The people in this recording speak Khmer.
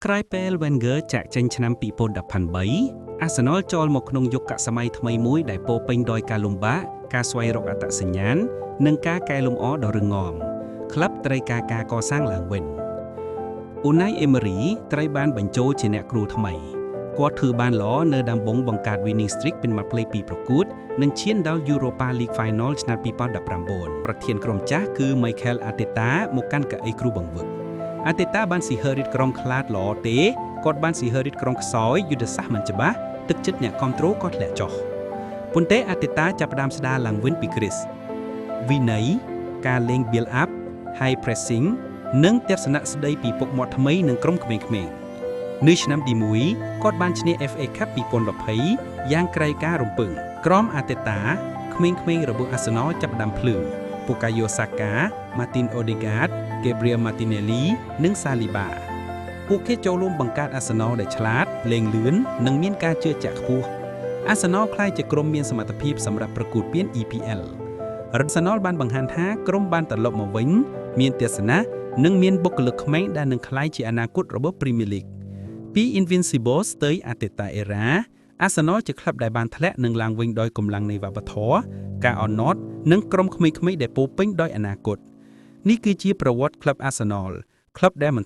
ក្រោយពេល Wenger ចាក់ចេញឆ្នាំ2013 Arsenal ចូលមកក្នុងយុគសម័យថ្មីមួយដែលពោរពេញដោយការលំបាកការស្វែងរកអត្តសញ្ញាណនិងការកែលម្អដ៏រឹងមាំក្លឹបត្រូវការការកសាងឡើងវិញ Unai Emery ត្រូវបានបញ្ចូលជាអ្នកគ្រូថ្មីគាត់ធ្វើបានល្អនៅដំបូងបង្កើត winning streak ពីម៉ាត់ play 2ប្រកួតនិងឈានដល់ Europa League Final ឆ្នាំ2019ប្រធានក្រុមចាស់គឺ Mikel Arteta មកកាន់កៅអីគ្រូបង្វឹក Arteta បានស៊ីហើររីតក្រុមខ្លាចល្អទេគាត់បានស៊ីហើររីតក្រុមខ្សោយយុទ្ធសាស្ត្រមិនច្បាស់ទឹកចិត្តអ្នកគ្រប់គ្រងក៏ធ្លាក់ចុះប៉ុន្តែ Arteta ចាប់ផ្ដើមស្ដារឡើងវិញពី Chris វិន័យការលេង build up high pressing និងទស្សនៈស្ដីពីពុកមាត់ថ្មីនិងក្រុមក្មេងៗនៅឆ្នាំទី1គាត់បានឈ្នះ FA Cup 2020យ៉ាងក្រៃការរំពឹងក្រុម Arteta ក្មេងៗរបស់ Arsenal ចាប់ផ្ដើមភ្លឺ Bukayo Saka, Martin Odegaard, Gabriel Martinelli និង Saliba ពួកគេចូលរួមបង្កើត Arsenal ដែលឆ្លាតលេងលឿននិងមានការជឿជាក់ខ្ពស់ Arsenal ក្លាយជាក្រុមមានសមត្ថភាពសម្រាប់ប្រកួតពាន EPL Arsenal បានបង្ហាញថាក្រុមបានត្រឡប់មកវិញមានទស្សនៈនិងមានបុគ្គលិកក្មេងដែលនឹងក្លាយជាអនាគតរបស់ Premier League ពី Invincibles ទៅ Arteta Era Arsenal ជាក្លឹបដែលបានធ្លាក់និងឡើងវិញដោយកម្លាំងនៃវប្បធម៌ការអន់ណត់និងក្រុមក្មេងៗដែលពោរពេញដោយអនាគតនេះគឺជាប្រវត្តិក្លឹប Arsenal ក្លឹបដែលមិន